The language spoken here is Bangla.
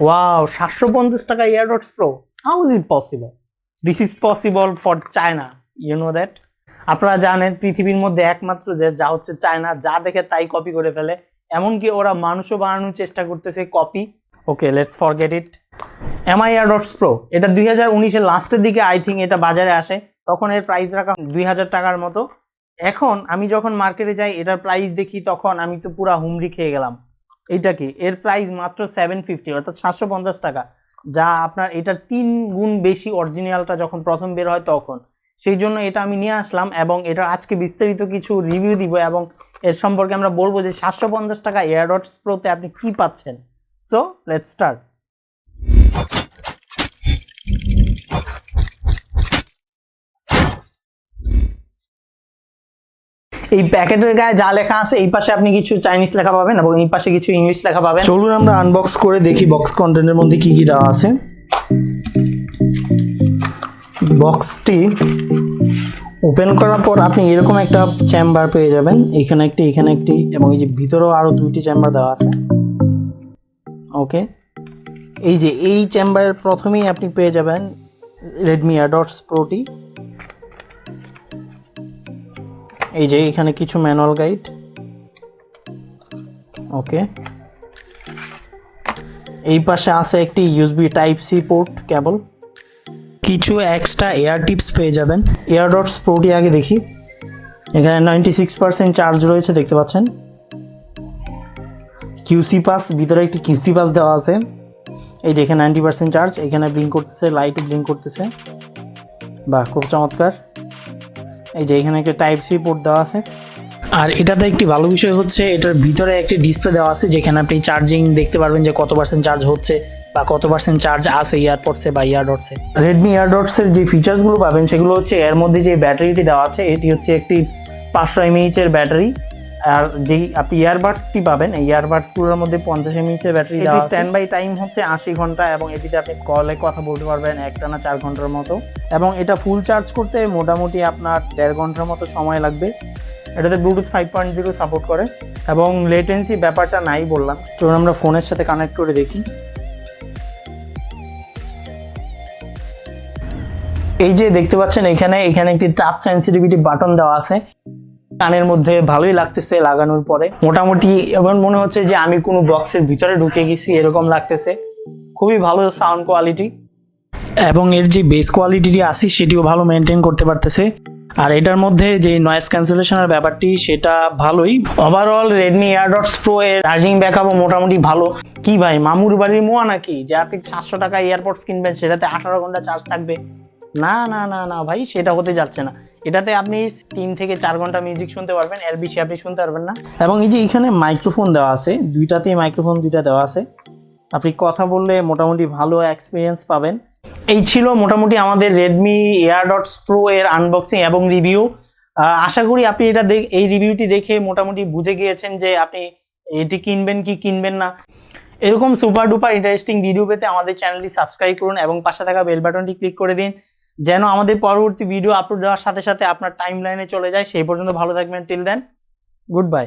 ওয়াও, 750 টাকা Airdots pro, how is it possible? This is possible for China, you know that. আপনারা জানেন পৃথিবীর মধ্যে একমাত্র দেশ যা হচ্ছে চায়না, যা দেখে তাই কপি করে ফেলে, এমনকি ওরা মানুষও বানানোর চেষ্টা করতেছে copy. Okay, let's forget it. MI Airdots pro, এটা 2019-এর লাস্টের দিকে আই থিঙ্ক এটা বাজারে আসে, তখন এর প্রাইস রাখা 2000 টাকার মতো। এখন আমি যখন মার্কেটে যাই এটার প্রাইস দেখি, তখন আমি তো পুরা হুমড়ি খেয়ে গেলাম। এইটা কি, এর প্রাইস মাত্র 750, অর্থাৎ 750 টাকা, যা আপনার এটার 3 গুণ বেশি অরিজিনালটা যখন প্রথম বের হয় তখন। সেই জন্য এটা আমি নিয়ে আসলাম এবং এটা আজকে বিস্তারিত কিছু রিভিউ দিব এবং এর সম্পর্কে আমরা বলবো যে 750 টাকা এয়ারডটস প্রোতে আপনি কি পাচ্ছেন। So let's start. এই প্যাকেটের গায়ে যা লেখা আছে, এই পাশে আপনি কিছু চাইনিজ লেখা পাবেন এবং এই পাশে কিছু ইংলিশ লেখা পাবেন। চলুন আমরা আনবক্স করে দেখি বক্স কন্টেন্টের মধ্যে কি কি দেওয়া আছে। বক্সটি ওপেন করার পর আপনি এরকম একটা চেম্বার পেয়ে যাবেন, এখানে একটি এবং এই যে ভিতরেও আরো 2টি চেম্বার দেওয়া আছে। ওকে, এই যে এই চেম্বারের প্রথমেই আপনি পেয়ে যাবেন রেডমি এয়ারডটস প্রোটি। এই যে এখানে কিছু ম্যানুয়াল গাইড। ওকে, এই পাশে আছে একটি ইউএসবি টাইপ সি পোর্ট কেবল, কিছু এক্সট্রা এয়ার টিপস পেয়ে যাবেন। এয়ারডটস প্রোটি আগে দেখি, এখানে 96% চার্জ রয়েছে দেখতে পাচ্ছেন। কিউসি পাস, ভিতরে একটি কিউসি পাস দেওয়া আছে। এই যে এখানে 90% চার্জ, এখানে ব্লিঙ্ক করতেছে, লাইটও ব্লিঙ্ক করতেছে, বাহ খুব চমৎকার। এই যে এখানে একটা টাইপ সি পোর্ট দেওয়া আছে। আর এটাতে একটি ভালো বিষয় হচ্ছে এটার ভিতরে একটি ডিসপ্লে দেওয়া আছে, যেখানে আপনি চার্জিং দেখতে পারবেন যে কত পার্সেন্ট চার্জ হচ্ছে বা কত পার্সেন্ট চার্জ আছে ইয়ারপডসে বা ইয়ারডটসে। রেডমি ইয়ারডটসের যে ফিচার্সগুলো পাবেন সেগুলো হচ্ছে এর মধ্যে যে ব্যাটারিটি দেওয়া আছে, এটি হচ্ছে একটি 500 mAh এর ব্যাটারি। আর যেই আপনি ইয়ারবাডসটি পাবেন, এই ইয়ারবাডসগুলোর মধ্যে 50 mAh এর ব্যাটারি দেওয়া আছে। স্ট্যান্ড বাই টাইম হচ্ছে 80 ঘন্টা এবং এটিতে আপনি কলে কথা বলতে পারবেন একটানা 4 ঘন্টার মতো, এবং এটা ফুল চার্জ করতে মোটামুটি আপনার 1.5 ঘন্টার মতো সময় লাগবে। এটাতে ব্লুটুথ 5.0 সাপোর্ট করে এবং লেটেন্সি ব্যাপারটা নাই বললাম। চলুন আমরা ফোনের সাথে কানেক্ট করে দেখি। এই যে দেখতে পাচ্ছেন এখানে একটি টাচ সেন্সিটিভিটি বাটন দেওয়া আছে, কানের মধ্যে ভালোই লাগতেছে লাগানোর পরে। মোটামুটি এমন মনে হচ্ছে যে আমি কোনো বক্সের ভিতরে ঢুকে গেছি এরকম লাগতেছে। খুবই ভালো সাউন্ড কোয়ালিটি এবং এর যে বেস কোয়ালিটিটি আছে সেটিও ভালো মেনটেন করতে পারতেছে। আর এটার মধ্যে যে নয়েজ ক্যান্সেলেশনের ব্যাপারটি সেটা ভালোই। ওভারঅল রেডমি এয়ারডটস প্রো এর চার্জিং ব্যাকআপও মোটামুটি ভালো। কি ভাই, মামুর বাড়ির মোয়া নাকি যে আপনি 700 টাকা এয়ারপডস কিনবেন সেটাতে 18 ঘন্টা চার্জ থাকবে? না না না না ভাই, সেটা হতে যাচ্ছে না। এটাতে আপনি 3 থেকে 4 ঘন্টা মিউজিক শুনতে পারবেন, এর বেশি আপনি শুনতে পারবেন না। এবং এই যে এখানে মাইক্রোফোন দেওয়া আছে, দুইটাতেই মাইক্রোফোন দুইটা দেওয়া আছে, আপনি কথা বললে মোটামুটি ভালো এক্সপিরিয়েন্স পাবেন। এই ছিল মোটামুটি আমাদের রেডমি এয়ারডটস প্রো এর আনবক্সিং এবং রিভিউ। আশা করি আপনি এই রিভিউটি দেখে মোটামুটি বুঝে গিয়েছেন যে আপনি এটি কিনবেন কি কিনবেন না। এরকম সুপার ডুপার ইন্টারেস্টিং ভিডিও পেতে আমাদের চ্যানেলটি সাবস্ক্রাইব করুন এবং পাশে থাকা বেল বাটনটি ক্লিক করে দিন, যেন আমাদের পরবর্তী ভিডিও আপলোড দেওয়ার সাথে সাথে আপনার টাইম লাইনে চলে যায়। সেই পর্যন্ত ভালো থাকবেন। Till then, good by.